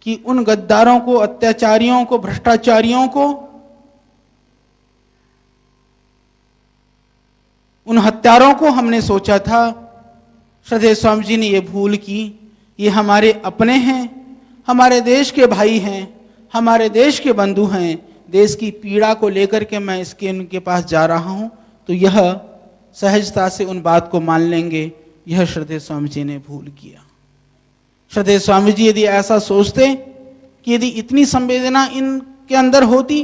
कि उन गद्दारों को, अत्याचारियों को, भ्रष्टाचारियों को, उन हत्यारों को हमने सोचा था। श्रद्धेय स्वामी जी ने यह भूल की, ये हमारे अपने हैं, हमारे देश के भाई हैं, हमारे देश के बंधु हैं। देश की पीड़ा को लेकर के मैं उनके पास जा रहा हूं, तो यह सहजता से उन बात को मान लेंगे। यह श्रद्धेय स्वामी जी ने भूल किया। श्रद्धेय स्वामी जी यदि ऐसा सोचते कि यदि इतनी संवेदना इनके अंदर होती,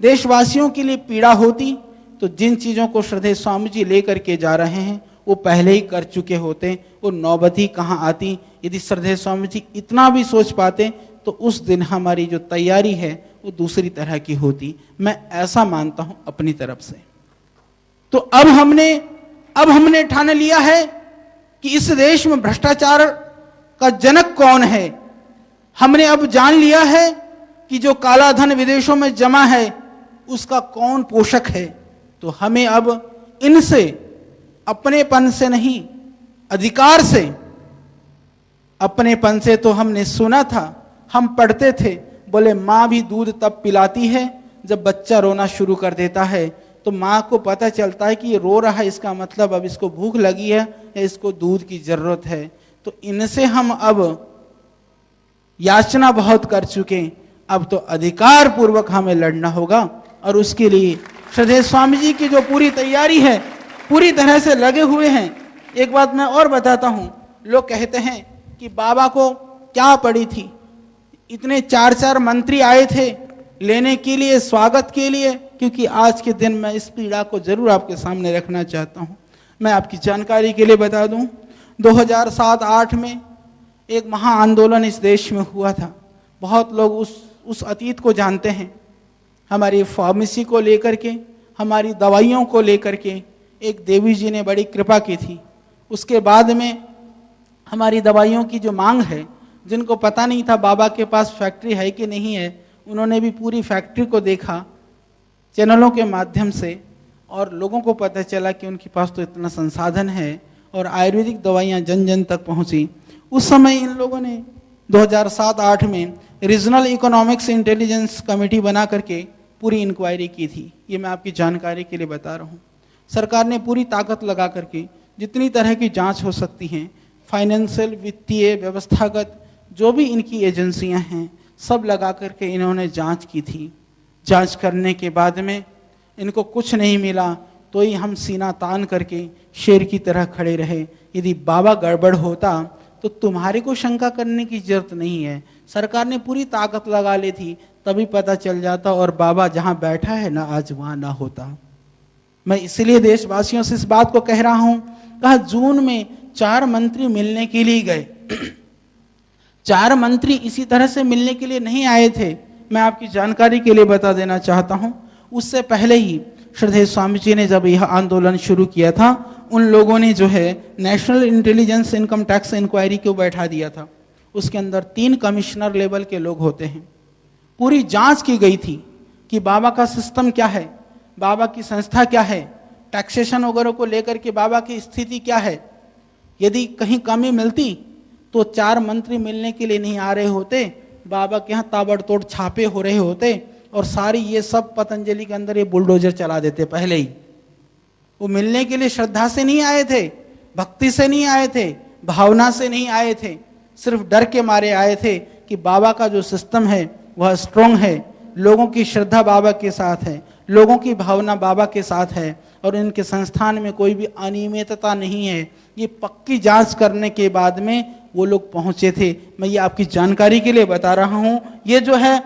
देशवासियों के लिए पीड़ा होती, तो जिन चीजों को श्रद्धेय स्वामी जी लेकर के जा रहे हैं वो पहले ही कर चुके होते। वो नौबत ही कहां आती। यदि श्रद्धेय स्वामी जी इतना भी सोच पाते तो उस दिन हमारी जो तैयारी है वो दूसरी तरह की होती। मैं ऐसा मानता हूं अपनी तरफ से। तो अब हमने ठान लिया है कि इस देश में भ्रष्टाचार का जनक कौन है। हमने अब जान लिया है कि जो काला धन विदेशों में जमा है उसका कौन पोषक है। तो हमें अब इनसे अपनेपन से नहीं, अधिकार से, अपनेपन से तो हमने सुना था, हम पढ़ते थे, बोले माँ भी दूध तब पिलाती है जब बच्चा रोना शुरू कर देता है। तो माँ को पता चलता है कि ये रो रहा है, इसका मतलब अब इसको भूख लगी है या इसको दूध की जरूरत है। तो इनसे हम अब याचना बहुत कर चुके, अब तो अधिकार पूर्वक हमें लड़ना होगा। और उसके लिए श्रद्धेय स्वामी जी की जो पूरी तैयारी है, पूरी तरह से लगे हुए हैं। एक बात मैं और बताता हूं, लोग कहते हैं कि बाबा को क्या पड़ी थी, इतने 4 मंत्री आए थे लेने के लिए, स्वागत के लिए। क्योंकि आज के दिन मैं इस पीड़ा को जरूर आपके सामने रखना चाहता हूं। मैं आपकी जानकारी के लिए बता दूं, 2007-8 में एक महा आंदोलन इस देश में हुआ था। बहुत लोग उस अतीत को जानते हैं। हमारी फार्मेसी को लेकर के, हमारी दवाइयों को लेकर के एक देवी जी ने बड़ी कृपा की थी। उसके बाद में हमारी दवाइयों की जो मांग है, जिनको पता नहीं था बाबा के पास फैक्ट्री है कि नहीं है, उन्होंने भी पूरी फैक्ट्री को देखा चैनलों के माध्यम से, और लोगों को पता चला कि उनके पास तो इतना संसाधन है और आयुर्वेदिक दवाइयाँ जन जन तक पहुँची। उस समय इन लोगों ने 2007-8 में रीजनल इकोनॉमिक्स इंटेलिजेंस कमेटी बना करके पूरी इंक्वायरी की थी। ये मैं आपकी जानकारी के लिए बता रहा हूँ। सरकार ने पूरी ताकत लगा करके जितनी तरह की जांच हो सकती हैं, फाइनेंशियल, वित्तीय, व्यवस्थागत जो भी इनकी एजेंसियां हैं, सब लगा करके इन्होंने जांच की थी। जांच करने के बाद में इनको कुछ नहीं मिला तो ही हम सीना तान करके शेर की तरह खड़े रहे। यदि बाबा गड़बड़ होता तो तुम्हारे को शंका करने की जरूरत नहीं है। सरकार ने पूरी ताकत लगा ली थी, तभी पता चल जाता, और बाबा जहां बैठा है ना आज वहां ना होता। मैं इसलिए देशवासियों से इस बात को कह रहा हूं, कहा जून में 4 मंत्री मिलने के लिए गए। 4 मंत्री इसी तरह से मिलने के लिए नहीं आए थे। मैं आपकी जानकारी के लिए बता देना चाहता हूं, उससे पहले ही श्रद्धेय स्वामी जी ने जब यह आंदोलन शुरू किया था, उन लोगों ने जो है national intelligence income tax inquiry को बैठा दिया था। उसके अंदर 3 कमिश्नर लेवल के लोग होते हैं। पूरी जांच की गई थी कि बाबा का सिस्टम क्या है, बाबा की संस्था क्या है, टैक्सेशन वगैरह को लेकर के बाबा की स्थिति क्या है। यदि कहीं कमी मिलती तो 4 मंत्री मिलने के लिए नहीं आ रहे होते, बाबा के यहाँ ताबड़तोड़ छापे हो रहे होते और सारी ये सब पतंजलि के अंदर ये बुलडोजर चला देते पहले ही। वो मिलने के लिए श्रद्धा से नहीं आए थे, भक्ति से नहीं आए थे, भावना से नहीं आए थे, सिर्फ डर के मारे आए थे कि बाबा का जो सिस्टम है वह स्ट्रांग है, लोगों की श्रद्धा बाबा के साथ है, लोगों की भावना बाबा के साथ है और इनके संस्थान में कोई भी अनियमितता नहीं है। ये पक्की जांच करने के बाद में वो लोग पहुंचे थे। मैं ये आपकी जानकारी के लिए बता रहा हूं। ये जो है,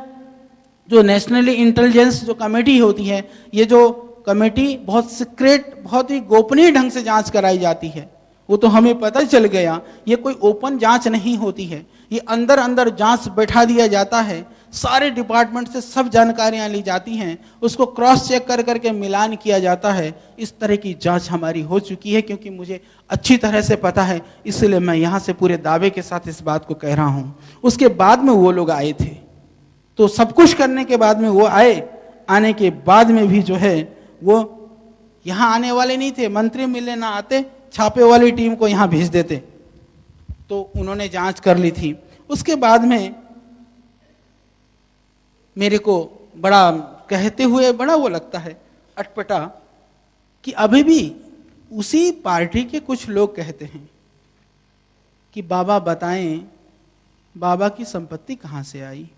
जो नेशनली इंटेलिजेंस जो कमेटी होती है, ये जो कमेटी बहुत सीक्रेट, बहुत ही गोपनीय ढंग से जांच कराई जाती है। वो तो हमें पता चल गया, ये कोई ओपन जांच नहीं होती है, ये अंदर अंदर जांच बैठा दिया जाता है। सारे डिपार्टमेंट से सब जानकारियां ली जाती हैं, उसको क्रॉस चेक कर करके मिलान किया जाता है। इस तरह की जांच हमारी हो चुकी है, क्योंकि मुझे अच्छी तरह से पता है, इसलिए मैं यहाँ से पूरे दावे के साथ इस बात को कह रहा हूँ। उसके बाद में वो लोग आए थे, तो सब कुछ करने के बाद में वो आए। आने के बाद में भी जो है वो यहाँ आने वाले नहीं थे, मंत्री मिलने ना आते, छापे वाली टीम को यहाँ भेज देते। तो उन्होंने जांच कर ली थी। उसके बाद में मेरे को बड़ा कहते हुए बड़ा वो लगता है अटपटा कि अभी भी उसी पार्टी के कुछ लोग कहते हैं कि बाबा बताएं बाबा की संपत्ति कहां से आई।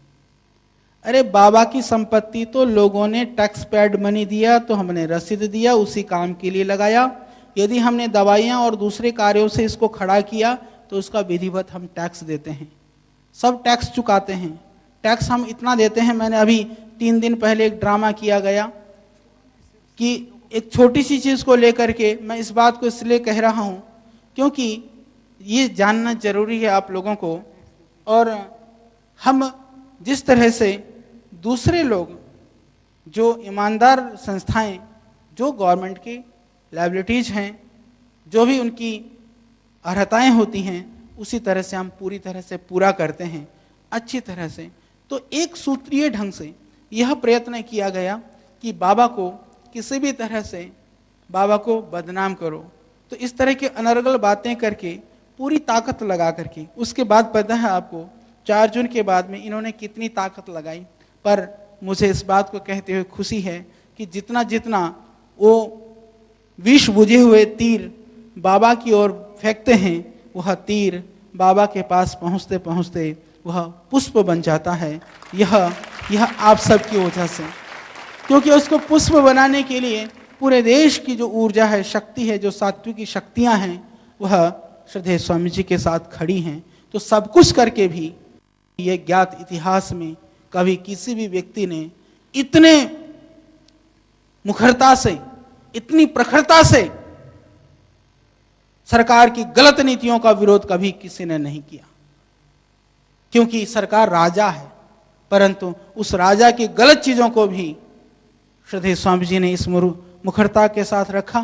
अरे बाबा की संपत्ति तो लोगों ने टैक्स पेड मनी दिया, तो हमने रसीद दिया, उसी काम के लिए लगाया। यदि हमने दवाइयां और दूसरे कार्यों से इसको खड़ा किया तो उसका विधिवत हम टैक्स देते हैं, सब टैक्स चुकाते हैं। टैक्स हम इतना देते हैं, मैंने अभी 3 दिन पहले एक ड्रामा किया गया कि एक छोटी सी चीज को लेकर के, मैं इस बात को इसलिए कह रहा हूं क्योंकि ये जानना जरूरी है आप लोगों को। और हम जिस तरह से दूसरे लोग जो ईमानदार संस्थाएं, जो गवर्नमेंट की लाइबिलिटीज हैं, जो भी उनकी अर्हताएं होती हैं उसी तरह से हम पूरी तरह से पूरा करते हैं, अच्छी तरह से। तो एक सूत्रीय ढंग से यह प्रयत्न किया गया कि बाबा को किसी भी तरह से बाबा को बदनाम करो। तो इस तरह की अनर्गल बातें करके पूरी ताकत लगा करके, उसके बाद पता है आपको 4 जून के बाद में इन्होंने कितनी ताकत लगाई। पर मुझे इस बात को कहते हुए खुशी है कि जितना जितना वो विष बुझे हुए तीर बाबा की ओर फेंकते हैं, वह तीर बाबा के पास पहुंचते पहुंचते वह पुष्प बन जाता है। यह आप सबकी वजह से, क्योंकि उसको पुष्प बनाने के लिए पूरे देश की जो ऊर्जा है, शक्ति है, जो सात्विकी शक्तियां हैं, वह श्रद्धेय स्वामी जी के साथ खड़ी हैं। तो सब कुछ करके भी ये ज्ञात इतिहास में कभी किसी भी व्यक्ति ने इतने मुखरता से, इतनी प्रखरता से सरकार की गलत नीतियों का विरोध कभी किसी ने नहीं किया। क्योंकि सरकार राजा है, परंतु उस राजा की गलत चीजों को भी श्रद्धेय स्वामी जी ने इस मुखरता के साथ रखा।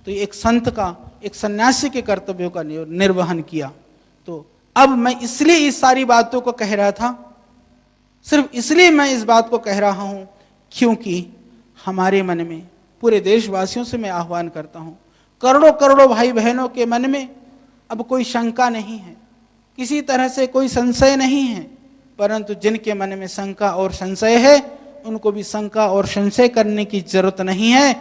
तो एक संत का, एक सन्यासी के कर्तव्यों का निर्वहन किया। तो अब मैं इसलिए इस सारी बातों को कह रहा था, सिर्फ इसलिए मैं इस बात को कह रहा हूं क्योंकि हमारे मन में, पूरे देशवासियों से मैं आह्वान करता हूं, करोड़ों करोड़ों भाई बहनों के मन में अब कोई शंका नहीं है, किसी तरह से कोई संशय नहीं है। परंतु जिनके मन में शंका और संशय है, उनको भी शंका और संशय करने की जरूरत नहीं है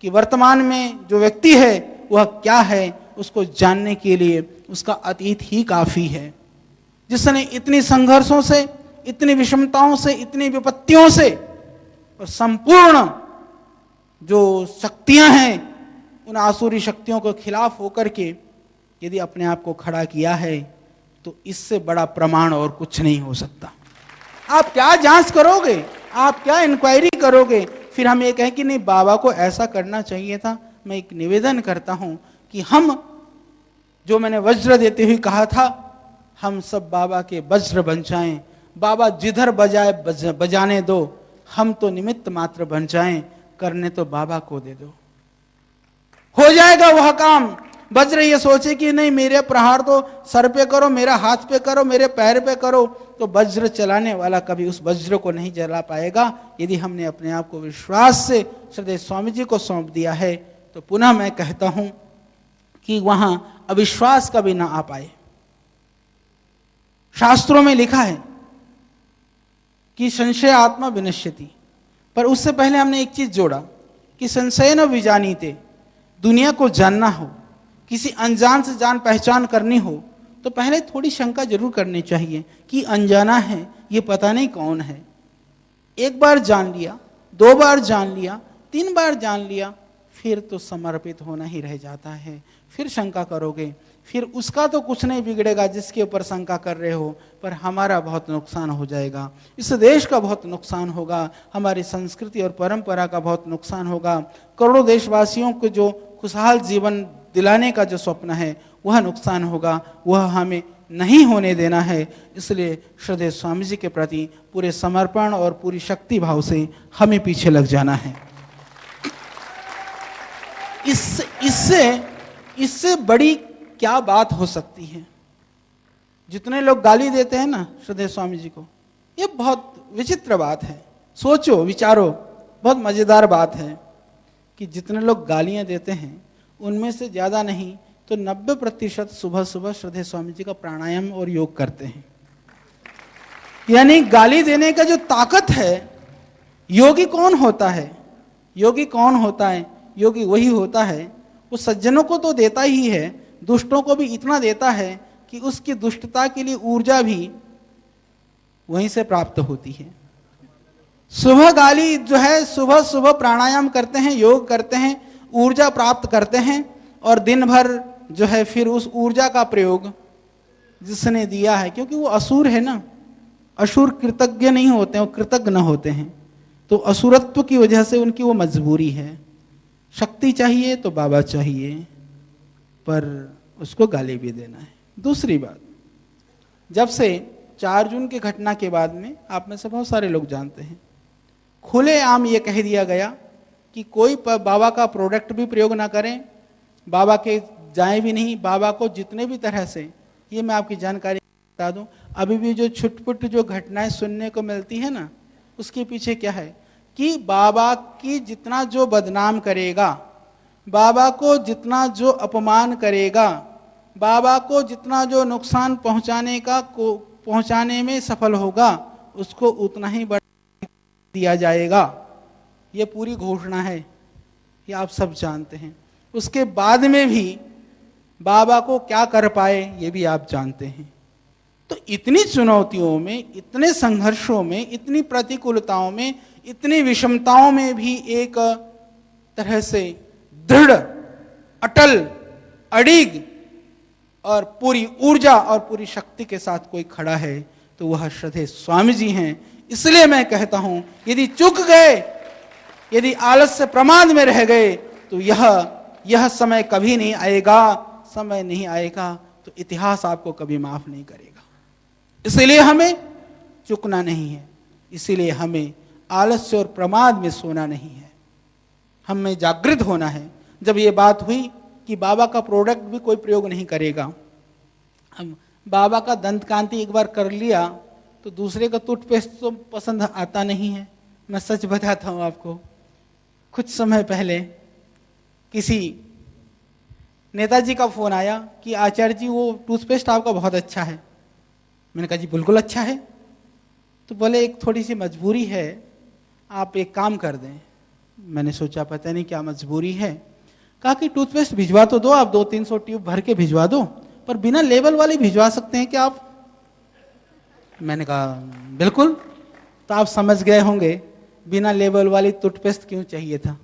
कि वर्तमान में जो व्यक्ति है वह क्या है, उसको जानने के लिए उसका अतीत ही काफी है। जिसने इतनी संघर्षों से, इतनी विषमताओं से, इतनी विपत्तियों से और संपूर्ण जो शक्तियां हैं, उन आसुरी शक्तियों के खिलाफ होकर के यदि अपने आप को खड़ा किया है, तो इससे बड़ा प्रमाण और कुछ नहीं हो सकता। आप क्या जांच करोगे, आप क्या इंक्वायरी करोगे, फिर हम ये कहें कि नहीं बाबा को ऐसा करना चाहिए था। मैं एक निवेदन करता हूं कि हम, जो मैंने वज्र देते हुए कहा था, हम सब बाबा के वज्र बन जाएं। बाबा जिधर बजाए बजाने दो, हम तो निमित्त मात्र बन जाएं, करने तो बाबा को दे दो, हो जाएगा वह काम। वज्र ये सोचे कि नहीं मेरे प्रहार तो सर पे करो, मेरा हाथ पे करो, मेरे पैर पे करो, तो वज्र चलाने वाला कभी उस वज्र को नहीं जला पाएगा। यदि हमने अपने आप को विश्वास से श्रद्धेय स्वामी जी को सौंप दिया है, तो पुनः मैं कहता हूं कि वहां अविश्वास कभी ना आ पाए। शास्त्रों में लिखा है कि संशय आत्मा विनश्यति, पर उससे पहले हमने एक चीज जोड़ा कि संशय न विजानीते, दुनिया को जानना हो, किसी अनजान से जान पहचान करनी हो, तो पहले थोड़ी शंका जरूर करनी चाहिए कि अनजाना है, ये पता नहीं कौन है। एक बार जान लिया, 2 बार जान लिया, 3 बार जान लिया, फिर तो समर्पित होना ही रह जाता है। फिर शंका करोगे, फिर उसका तो कुछ नहीं बिगड़ेगा जिसके ऊपर शंका कर रहे हो, पर हमारा बहुत नुकसान हो जाएगा, इस देश का बहुत नुकसान होगा, हमारी संस्कृति और परंपरा का बहुत नुकसान होगा, करोड़ों देशवासियों को जो खुशहाल जीवन दिलाने का जो स्वप्न है वह नुकसान होगा। वह हमें नहीं होने देना है। इसलिए श्रद्धेय स्वामी जी के प्रति पूरे समर्पण और पूरी शक्ति भाव से हमें पीछे लग जाना है। इससे बड़ी क्या बात हो सकती है। जितने लोग गाली देते हैं ना श्रद्धेय स्वामी जी को, ये बहुत विचित्र बात है। सोचो, विचारो, बहुत मजेदार बात है कि जितने लोग गालियां देते हैं उनमें से ज्यादा नहीं तो 90% सुबह सुबह श्रद्धेय स्वामी जी का प्राणायाम और योग करते हैं। यानी गाली देने का जो ताकत है, योगी कौन होता है? योगी कौन होता है? योगी वही होता है, वो सज्जनों को तो देता ही है, दुष्टों को भी इतना देता है कि उसकी दुष्टता के लिए ऊर्जा भी वहीं से प्राप्त होती है। सुबह गाली जो है, सुबह सुबह प्राणायाम करते हैं, योग करते हैं, ऊर्जा प्राप्त करते हैं, और दिन भर जो है फिर उस ऊर्जा का प्रयोग जिसने दिया है, क्योंकि वो असुर है ना, असुर कृतज्ञ नहीं होते हैं, वो कृतज्ञ न होते हैं, तो असुरत्व की वजह से उनकी वो मजबूरी है। शक्ति चाहिए तो बाबा चाहिए, पर उसको गाली भी देना है। दूसरी बात, जब से 4 जून की घटना के बाद में, आप में से बहुत सारे लोग जानते हैं, खुलेआम ये कह दिया गया कि कोई बाबा का प्रोडक्ट भी प्रयोग ना करें, बाबा के जाए भी नहीं। बाबा को जितने भी तरह से, ये मैं आपकी जानकारी बता दूं, अभी भी जो छुटपुट जो घटनाएं सुनने को मिलती है ना, उसके पीछे क्या है कि बाबा की जितना जो बदनाम करेगा, बाबा को जितना जो अपमान करेगा, बाबा को जितना जो नुकसान पहुंचाने में सफल होगा, उसको उतना ही बढ़ा दिया जाएगा। ये पूरी घोषणा है, ये आप सब जानते हैं। उसके बाद में भी बाबा को क्या कर पाए ये भी आप जानते हैं। तो इतनी चुनौतियों में, इतने संघर्षों में, इतनी प्रतिकूलताओं में, इतनी विषमताओं में भी एक तरह से दृढ़, अटल, अड़िग और पूरी ऊर्जा और पूरी शक्ति के साथ कोई खड़ा है तो वह श्रद्धेय स्वामी जी हैं। इसलिए मैं कहता हूं, यदि चूक गए, यदि आलस्य प्रमाद में रह गए तो यह समय कभी नहीं आएगा, समय नहीं आएगा तो इतिहास आपको कभी माफ नहीं करेगा। इसलिए हमें चुकना नहीं है, इसीलिए हमें आलस्य और प्रमाद में सोना नहीं है, हमें जागृत होना है। जब ये बात हुई कि बाबा का प्रोडक्ट भी कोई प्रयोग नहीं करेगा, हम बाबा का दंत कांति एक बार कर लिया तो दूसरे का टूथपेस्ट तो पसंद आता नहीं है। मैं सच बताता हूं आपको, कुछ समय पहले किसी नेताजी का फोन आया कि आचार्य जी वो टूथपेस्ट आपका बहुत अच्छा है। मैंने कहा जी बिल्कुल अच्छा है। तो बोले एक थोड़ी सी मजबूरी है, आप एक काम कर दें। मैंने सोचा पता नहीं क्या मजबूरी है। कहा कि टूथपेस्ट भिजवा तो दो, आप 200-300 ट्यूब भर के भिजवा दो, पर बिना लेबल वाली भिजवा सकते हैं क्या आप? मैंने कहा बिल्कुल। तो आप समझ गए होंगे बिना लेबल वाली टूथपेस्ट क्यों चाहिए था।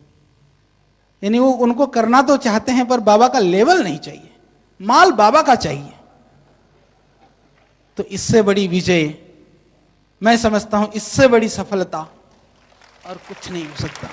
यानी वो उनको करना तो चाहते हैं पर बाबा का लेबल नहीं चाहिए, माल बाबा का चाहिए। तो इससे बड़ी विजय मैं समझता हूं, इससे बड़ी सफलता और कुछ नहीं हो सकता।